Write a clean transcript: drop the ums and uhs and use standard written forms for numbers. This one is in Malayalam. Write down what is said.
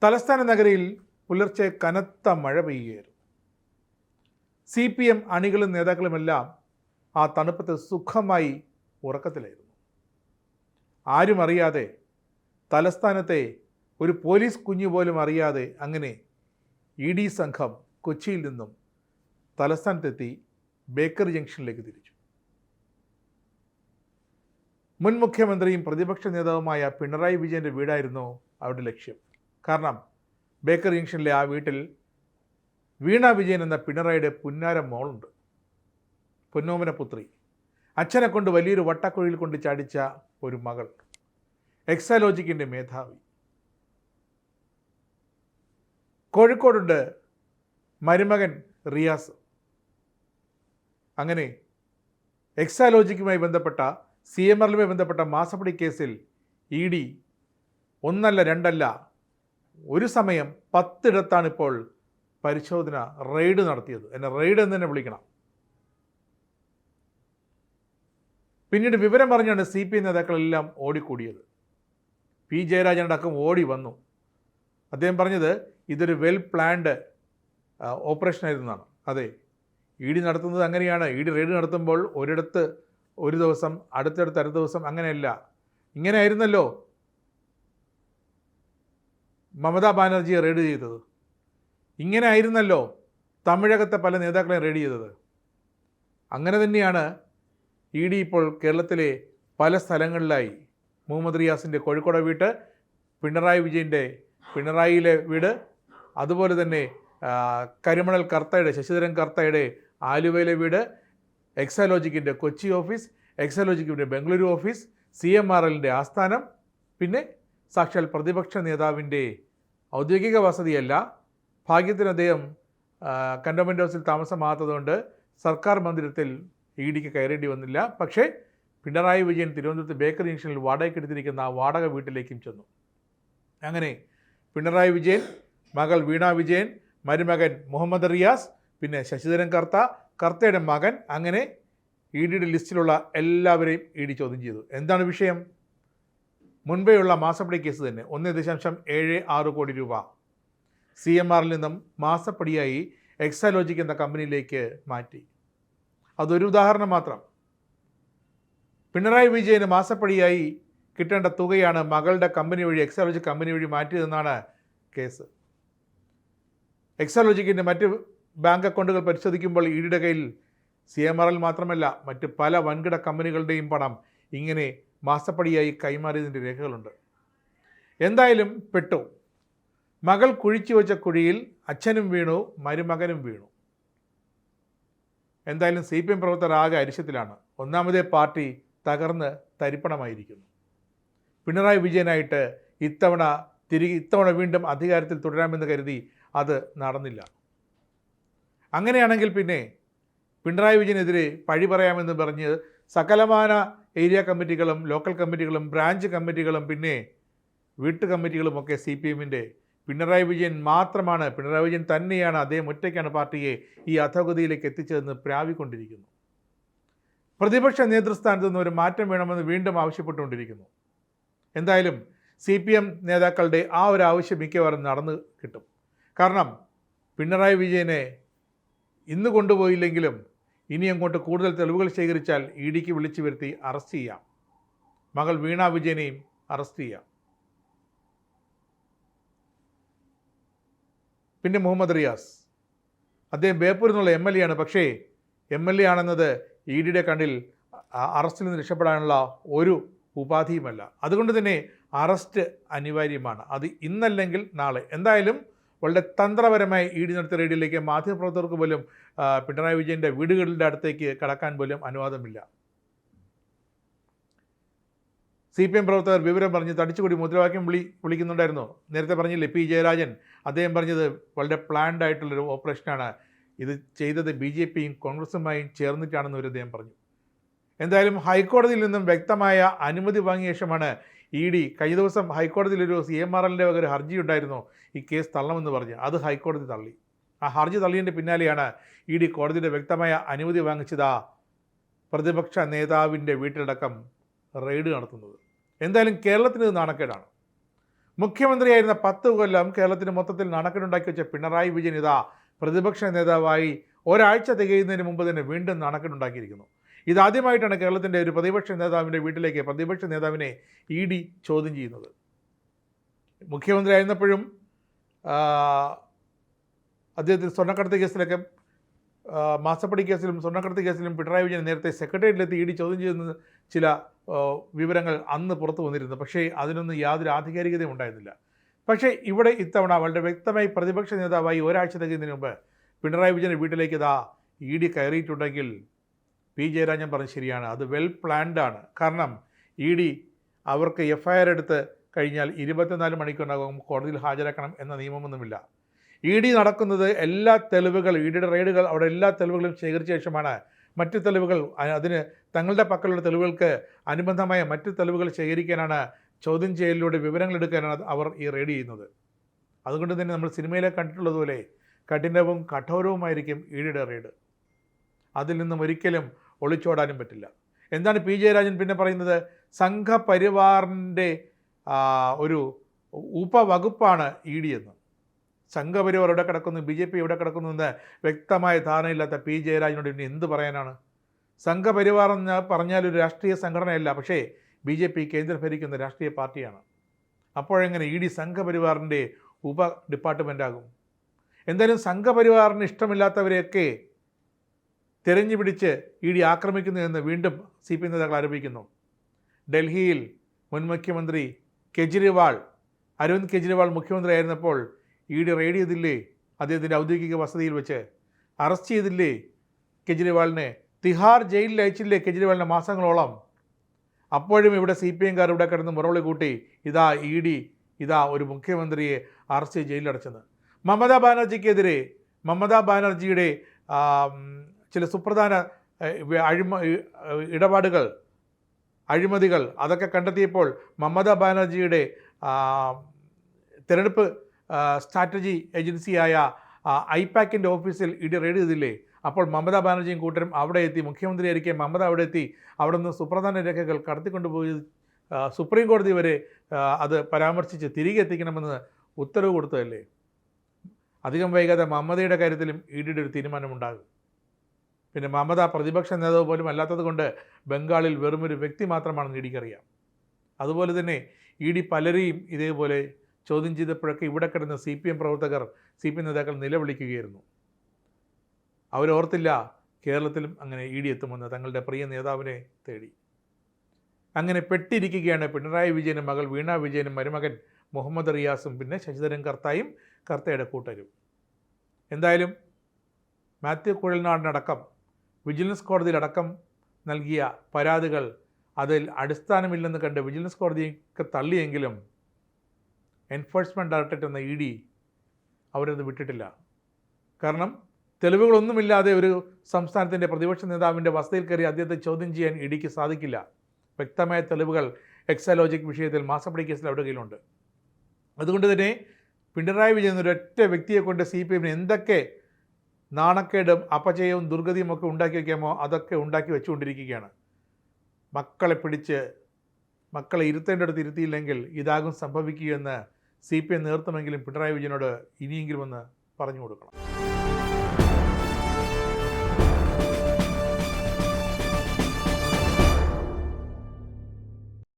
തലസ്ഥാന നഗരിയിൽ പുലർച്ചെ കനത്ത മഴ പെയ്യുകയായിരുന്നു. CPM അണികളും നേതാക്കളുമെല്ലാം ആ തണുപ്പത്ത് സുഖമായി ഉറക്കത്തിലായിരുന്നു. ആരും അറിയാതെ, തലസ്ഥാനത്തെ ഒരു പോലീസ് കുഞ്ഞു പോലും അറിയാതെ അങ്ങനെ ED സംഘം കൊച്ചിയിൽ നിന്നും തലസ്ഥാനത്തെത്തി ബേക്കറി ജംഗ്ഷനിലേക്ക് തിരിച്ചു. മുൻ മുഖ്യമന്ത്രിയും പ്രതിപക്ഷ നേതാവുമായ പിണറായി വിജയൻ്റെ വീടായിരുന്നു അവരുടെ ലക്ഷ്യം. കാരണം ബേക്കറി ജംഗ്ഷനിലെ ആ വീട്ടിൽ വീണ വിജയൻ എന്ന പിണറായിയുടെ പുന്നാര മോളുണ്ട്. പൊന്നോമന പുത്രി, അച്ഛനെ കൊണ്ട് വലിയൊരു വട്ടക്കുഴിയിൽ കൊണ്ട് ചാടിച്ച ഒരു മകൾ, എക്സാലോജിക്കിൻ്റെ മേധാവി. കോഴിക്കോടുണ്ട് മരുമകൻ റിയാസ്. അങ്ങനെ എക്സാലോജിക്കുമായി ബന്ധപ്പെട്ട CMRലുമായി ബന്ധപ്പെട്ട മാസപ്പടി കേസിൽ ED ഒന്നല്ല രണ്ടല്ല ഒരു സമയം 10 ഇടത്താണ് ഇപ്പോൾ പരിശോധന റെയ്ഡ് നടത്തിയത്. എന്നെ റെയ്ഡ് എന്ന് തന്നെ വിളിക്കണം. പിന്നീട് വിവരം പറഞ്ഞാണ് CPM നേതാക്കളെല്ലാം ഓടിക്കൂടിയത്. P. ജയരാജൻ അടക്കം ഓടി വന്നു. അദ്ദേഹം പറഞ്ഞത് ഇതൊരു വെൽ പ്ലാൻഡ് ഓപ്പറേഷൻ ആയിരുന്നാണ്. അതെ, ED നടത്തുന്നത് അങ്ങനെയാണ്. ED റെയ്ഡ് നടത്തുമ്പോൾ ഒരിടത്ത് ഒരു ദിവസം, അടുത്തടുത്ത് അടുത്ത ദിവസം, അങ്ങനെയല്ല. ഇങ്ങനെ ആയിരുന്നല്ലോ മമതാ ബാനർജിയെ റെയ്ഡ് ചെയ്തത്. ഇങ്ങനെ ആയിരുന്നല്ലോ തമിഴകത്തെ പല നേതാക്കളെയും റെയ്ഡ് ചെയ്തത്. അങ്ങനെ തന്നെയാണ് ED ഇപ്പോൾ കേരളത്തിലെ പല സ്ഥലങ്ങളിലായി മുഹമ്മദ് റിയാസിൻ്റെ കോഴിക്കോട് വീട്ട്, പിണറായി വിജയൻ്റെ പിണറായിയിലെ വീട്, അതുപോലെ തന്നെ കരിമണൽ കർത്തയുടെ ശശിധരൻ കർത്തയുടെ ആലുവയിലെ വീട്, എക്സാലോജിക്കിൻ്റെ കൊച്ചി ഓഫീസ്, എക്സാലോജിക്കിൻ്റെ ബംഗളൂരു ഓഫീസ്, CMRലിൻ്റെ ആസ്ഥാനം, പിന്നെ സാക്ഷാൽ പ്രതിപക്ഷ നേതാവിൻ്റെ ഔദ്യോഗിക വസതിയല്ല, ഭാഗ്യത്തിന് അദ്ദേഹം കൻ്റോൺമെൻറ് ഹൗസിൽ താമസമാകാത്തതുകൊണ്ട് സർക്കാർ മന്ദിരത്തിൽ EDക്ക് കയറേണ്ടി വന്നില്ല. പക്ഷേ പിണറായി വിജയൻ തിരുവനന്തപുരത്ത് ബേക്കറി ജംഗ്ഷനിൽ വാടകയ്ക്കെടുത്തിരിക്കുന്ന ആ വാടക വീട്ടിലേക്കും ചെന്നു. അങ്ങനെ പിണറായി വിജയൻ, മകൾ വീണ വിജയൻ, മരുമകൻ മുഹമ്മദ് റിയാസ്, പിന്നെ ശശിധരൻ കർത്തയുടെ മകൻ, അങ്ങനെ EDയുടെ ലിസ്റ്റിലുള്ള എല്ലാവരെയും ED ചോദ്യം ചെയ്തു. എന്താണ് വിഷയം? മുൻപേയുള്ള മാസപ്പടി കേസ് തന്നെ. 1.76 കോടി രൂപ CMRൽ നിന്നും മാസപ്പടിയായി എക്സാലോജിക് എന്ന കമ്പനിയിലേക്ക് മാറ്റി. അതൊരു ഉദാഹരണം മാത്രം. പിണറായി വിജയന് മാസപ്പടിയായി കിട്ടേണ്ട തുകയാണ് മകളുടെ കമ്പനി വഴി, എക്സാലോജിക് കമ്പനി വഴി മാറ്റിയതെന്നാണ് കേസ്. എക്സാലോജിക്കിൻ്റെ മറ്റ് ബാങ്ക് അക്കൗണ്ടുകൾ പരിശോധിക്കുമ്പോൾ EDയുടെ കയ്യിൽ CMRൽ മാത്രമല്ല മറ്റ് പല വൻകിട കമ്പനികളുടെയും പണം ഇങ്ങനെ മാസപ്പടിയായി കൈമാറിയതിൻ്റെ രേഖകളുണ്ട്. എന്തായാലും പെട്ടു. മകൾ കുഴിച്ചു വെച്ച കുഴിയിൽ അച്ഛനും വീണു, മരുമകനും വീണു. എന്തായാലും CPM പ്രവർത്തകർ ആകെ അരിശത്തിലാണ്. ഒന്നാമതേ പാർട്ടി തകർന്ന് തരിപ്പണമായിരിക്കുന്നു. പിണറായി വിജയനായിട്ട് ഇത്തവണ വീണ്ടും അധികാരത്തിൽ തുടരാമെന്ന് കരുതി അത് നടന്നില്ല. അങ്ങനെയാണെങ്കിൽ പിന്നെ പിണറായി വിജയനെതിരെ പഴി പറയാമെന്ന് പറഞ്ഞ് സകലമാന ഏരിയ കമ്മിറ്റികളും ലോക്കൽ കമ്മിറ്റികളും ബ്രാഞ്ച് കമ്മിറ്റികളും പിന്നെ വീട്ടു കമ്മിറ്റികളുമൊക്കെ CPMൻ്റെ പിണറായി വിജയൻ മാത്രമാണ്, പിണറായി വിജയൻ തന്നെയാണ്, അദ്ദേഹം ഒറ്റയ്ക്കാണ് പാർട്ടിയെ ഈ അധോഗതിയിലേക്ക് എത്തിച്ചതെന്ന് പ്രാവിക്കൊണ്ടിരിക്കുന്നു. പ്രതിപക്ഷ നേതൃസ്ഥാനത്ത് നിന്ന് ഒരു മാറ്റം വേണമെന്ന് വീണ്ടും ആവശ്യപ്പെട്ടുകൊണ്ടിരിക്കുന്നു. എന്തായാലും CPM നേതാക്കളുടെ ആ ഒരു ആവശ്യം മിക്കവാറും നടന്നു കിട്ടും. കാരണം പിണറായി വിജയനെ ഇന്ന് കൊണ്ടുപോയില്ലെങ്കിലും ഇനി അങ്ങോട്ട് കൂടുതൽ തെളിവുകൾ ശേഖരിച്ചാൽ EDക്ക് വിളിച്ചു വരുത്തി അറസ്റ്റ് ചെയ്യാം. മകൾ വീണ വിജയനെയും അറസ്റ്റ് ചെയ്യാം. പിന്നെ മുഹമ്മദ് റിയാസ്, അദ്ദേഹം ബേപ്പൂരിൽ നിന്നുള്ള MLA ആണ്. പക്ഷേ MLA ആണെന്നത് EDയുടെ കണ്ണിൽ അറസ്റ്റിൽ നിന്ന് രക്ഷപ്പെടാനുള്ള ഒരു ഉപാധിയുമല്ല. അതുകൊണ്ട് തന്നെ അറസ്റ്റ് അനിവാര്യമാണ്. അത് ഇന്നല്ലെങ്കിൽ നാളെ. എന്തായാലും വളരെ തന്ത്രപരമായി ED നടത്തിയ റെയ്ഡിലേക്ക് മാധ്യമപ്രവർത്തകർക്ക് പോലും പിണറായി വിജയൻ്റെ വീടുകളുടെ അടുത്തേക്ക് കടക്കാൻ പോലും അനുവാദമില്ല. CPM പ്രവർത്തകർ വിവരം പറഞ്ഞ് തടിച്ചുകൂടി മുദ്രാവാക്യം വിളിക്കുന്നുണ്ടായിരുന്നു. നേരത്തെ പറഞ്ഞില്ലേ P. ജയരാജൻ, അദ്ദേഹം പറഞ്ഞത് വളരെ പ്ലാൻഡ് ആയിട്ടുള്ളൊരു ഓപ്പറേഷനാണ്. ഇത് ചെയ്തത് BJPയും കോൺഗ്രസുമായും ചേർന്നിട്ടാണെന്ന് അദ്ദേഹം പറഞ്ഞു. എന്തായാലും ഹൈക്കോടതിയിൽ നിന്നും വ്യക്തമായ അനുമതി വാങ്ങിയ ശേഷമാണ് ED കഴിഞ്ഞ ദിവസം ഹൈക്കോടതിയിലൊരു CMRലിൻ്റെ ഒരു ഹർജി ഉണ്ടായിരുന്നു ഈ കേസ് തള്ളണമെന്ന് പറഞ്ഞ്. അത് ഹൈക്കോടതി തള്ളി. ആ ഹർജി തള്ളിയതിൻ്റെ പിന്നാലെയാണ് ED കോടതിയുടെ വ്യക്തമായ അനുമതി വാങ്ങിച്ചത് പ്രതിപക്ഷ നേതാവിൻ്റെ വീട്ടിലടക്കം റെയ്ഡ് നടത്തുന്നത്. എന്തായാലും കേരളത്തിന് ഇത് നാണക്കേടാണ്. മുഖ്യമന്ത്രിയായിരുന്ന 10 കൊല്ലം കേരളത്തിന് മൊത്തത്തിൽ നാണക്കേടുണ്ടാക്കി വെച്ച പിണറായി വിജയൻ ഇതാ പ്രതിപക്ഷ നേതാവായി ഒരാഴ്ച തികയുന്നതിന് മുമ്പ് തന്നെ വീണ്ടും നാണക്കേടുണ്ടാക്കിയിരിക്കുന്നു. ഇതാദ്യമായിട്ടാണ് കേരളത്തിൻ്റെ ഒരു പ്രതിപക്ഷ നേതാവിൻ്റെ വീട്ടിലേക്ക് പ്രതിപക്ഷ നേതാവിനെ ED ചോദ്യം ചെയ്യുന്നത്. മുഖ്യമന്ത്രി ആയിരുന്നപ്പോഴും അദ്ദേഹത്തിന് സ്വർണ്ണക്കടത്ത് കേസിലൊക്കെ മാസപ്പടി കേസിലും സ്വർണ്ണക്കടത്ത് കേസിലും പിണറായി വിജയൻ നേരത്തെ സെക്രട്ടേറിയറ്റിലെത്തി ED ചോദ്യം ചെയ്യുന്ന ചില വിവരങ്ങൾ അന്ന് പുറത്തു വന്നിരുന്നു. പക്ഷേ അതിനൊന്നും യാതൊരു ആധികാരികതയും ഉണ്ടായിരുന്നില്ല. പക്ഷേ ഇവിടെ ഇത്തവണ വളരെ വ്യക്തമായി പ്രതിപക്ഷ നേതാവായി ഒരാഴ്ച തികയുന്നതിന് മുമ്പ് പിണറായി വിജയൻ്റെ വീട്ടിലേക്ക് ഇതാ ED കയറിയിട്ടുണ്ടെങ്കിൽ P. ജയരാജൻ പറഞ്ഞത് ശരിയാണ്, അത് വെൽ പ്ലാൻഡ് ആണ്. കാരണം ED അവർക്ക് FIR എടുത്ത് കഴിഞ്ഞാൽ 24 മണിക്കൂറിനകം കോടതിയിൽ ഹാജരാക്കണം എന്ന നിയമമൊന്നുമില്ല. ED നടക്കുന്നത് എല്ലാ തെളിവുകൾ EDയുടെ റെയ്ഡുകൾ അവിടെ എല്ലാ തെളിവുകളും ശേഖരിച്ച ശേഷമാണ് മറ്റ് തെളിവുകൾ അതിന് തങ്ങളുടെ പക്കലുള്ള തെളിവുകൾക്ക് അനുബന്ധമായ മറ്റ് തെളിവുകൾ ശേഖരിക്കാനാണ് ചോദ്യം ചെയ്യലിലൂടെ വിവരങ്ങൾ എടുക്കാനാണ് അവർ ഈ റെയ്ഡ് ചെയ്യുന്നത്. അതുകൊണ്ട് തന്നെ നമ്മൾ സിനിമയിലെ കണ്ടിട്ടുള്ളതുപോലെ കഠിനവും കഠോരവുമായിരിക്കും EDയുടെ റെയ്ഡ്. അതിൽ നിന്നും ഒരിക്കലും ഒളിച്ചോടാനും പറ്റില്ല. എന്താണ് P. ജയരാജൻ പിന്നെ പറയുന്നത്? സംഘപരിവാറിൻ്റെ ഒരു ഉപവകുപ്പാണ് ED എന്ന്. സംഘപരിവാർ എവിടെ കിടക്കുന്നു, BJP എവിടെ കിടക്കുന്നു എന്ന് വ്യക്തമായ ധാരണയില്ലാത്ത P. ജയരാജനോട് ഇനി എന്ത് പറയാനാണ്? സംഘപരിവാർ എന്ന് പറഞ്ഞാൽ ഒരു രാഷ്ട്രീയ സംഘടനയല്ല, പക്ഷേ BJP കേന്ദ്രം ഭരിക്കുന്ന രാഷ്ട്രീയ പാർട്ടിയാണ്. അപ്പോഴെങ്ങനെ ED സംഘപരിവാറിൻ്റെ ഉപ ഡിപ്പാർട്ട്മെൻറ്റാകും? എന്തായാലും സംഘപരിവാറിന് ഇഷ്ടമില്ലാത്തവരെയൊക്കെ തിരഞ്ഞു പിടിച്ച് ED ആക്രമിക്കുന്നു എന്ന് വീണ്ടും CPM നേതാക്കൾ ആരോപിക്കുന്നു. ഡൽഹിയിൽ മുൻ മുഖ്യമന്ത്രി അരവിന്ദ് കെജ്രിവാൾ മുഖ്യമന്ത്രി ആയിരുന്നപ്പോൾ ED റെയ്ഡ് ചെയ്തില്ലേ? അദ്ദേഹത്തിൻ്റെ ഔദ്യോഗിക വസതിയിൽ വെച്ച് അറസ്റ്റ് ചെയ്തില്ലേ കെജ്രിവാളിനെ? തിഹാർ ജയിലിൽ അയച്ചില്ലേ കെജ്രിവാളിനെ മാസങ്ങളോളം? അപ്പോഴും ഇവിടെ CPMകാർ ഇവിടെ കിടന്ന് മുറവിളി കൂട്ടി ഇതാ ED ഇതാ ഒരു മുഖ്യമന്ത്രിയെ അറസ്റ്റ് ചെയ്ത് ജയിലിലടച്ചെന്ന്. മമതാ ബാനർജിയുടെ ചില സുപ്രധാന അഴിമതികൾ അതൊക്കെ കണ്ടെത്തിയപ്പോൾ മമതാ ബാനർജിയുടെ തിരഞ്ഞെടുപ്പ് സ്ട്രാറ്റജി ഏജൻസിയായ ഐപാക്കിൻ്റെ ഓഫീസിൽ ED റെയ്ഡ് ചെയ്തില്ലേ? അപ്പോൾ മമതാ ബാനർജിയും കൂട്ടരും അവിടെ എത്തി, മുഖ്യമന്ത്രിയായിരിക്കെ മമത അവിടെ എത്തി അവിടെ നിന്ന് സുപ്രധാന രേഖകൾ കടത്തിക്കൊണ്ടുപോയി സുപ്രീം കോടതി വരെ അത് പരാമർശിച്ച് തിരികെ എത്തിക്കണമെന്ന് ഉത്തരവ് കൊടുത്തതല്ലേ? അധികം വൈകാതെ മമതയുടെ കാര്യത്തിലും EDയുടെ ഒരു തീരുമാനമുണ്ടാകും. പിന്നെ മമത പ്രതിപക്ഷ നേതാവ് പോലും അല്ലാത്തത് കൊണ്ട് ബംഗാളിൽ വെറുമൊരു വ്യക്തി മാത്രമാണെന്ന് EDക്കറിയാം. അതുപോലെ തന്നെ ED പലരെയും ഇതേപോലെ ചോദ്യം ചെയ്തപ്പോഴൊക്കെ ഇവിടെ കിടന്ന CPM പ്രവർത്തകർ CPM നേതാക്കൾ നിലവിളിക്കുകയായിരുന്നു. അവരോർത്തില്ല കേരളത്തിലും അങ്ങനെ ED എത്തുമെന്ന് തങ്ങളുടെ പ്രിയ നേതാവിനെ തേടി. അങ്ങനെ പെട്ടിരിക്കുകയാണ് പിണറായി വിജയനും മകൾ വീണ വിജയനും മരുമകൻ മുഹമ്മദ് റിയാസും പിന്നെ ശശിധരൻ കർത്തായും കർത്തയുടെ കൂട്ടരും. എന്തായാലും മാത്യു കുഴൽനാടിനടക്കം വിജിലൻസ് കോടതിയിലടക്കം നൽകിയ പരാതികൾ അതിൽ അടിസ്ഥാനമില്ലെന്ന് കണ്ട് വിജിലൻസ് കോടതിയൊക്കെ തള്ളിയെങ്കിലും എൻഫോഴ്സ്മെൻറ്റ് ഡയറക്ടറേറ്റ് എന്ന ED അവരത് വിട്ടിട്ടില്ല. കാരണം തെളിവുകളൊന്നുമില്ലാതെ ഒരു സംസ്ഥാനത്തിൻ്റെ പ്രതിപക്ഷ നേതാവിൻ്റെ വസതിയിൽ കയറി അദ്ദേഹത്തെ ചോദ്യം ചെയ്യാൻ EDക്ക് സാധിക്കില്ല. വ്യക്തമായ തെളിവുകൾ എക്സാലോജിക് വിഷയത്തിൽ മാസപ്പടി കേസിൽ അവിടെ കയ്യിലുണ്ട്. അതുകൊണ്ട് തന്നെ പിണറായി വിജയൻ ഒരൊറ്റ വ്യക്തിയെ കൊണ്ട് CPMന് എന്തൊക്കെ നാണക്കേടും അപചയവും ദുർഗതിയും ഒക്കെ ഉണ്ടാക്കി വയ്ക്കാമോ അതൊക്കെ ഉണ്ടാക്കി വെച്ചുകൊണ്ടിരിക്കുകയാണ്. മക്കളെ ഇരുത്തേണ്ടടുത്ത് ഇരുത്തിയില്ലെങ്കിൽ ഇതാകും സംഭവിക്കുകയെന്ന് CPM നേതൃത്വമെങ്കിലും പിണറായി വിജയനോട് ഇനിയെങ്കിലും ഒന്ന് പറഞ്ഞു കൊടുക്കണം.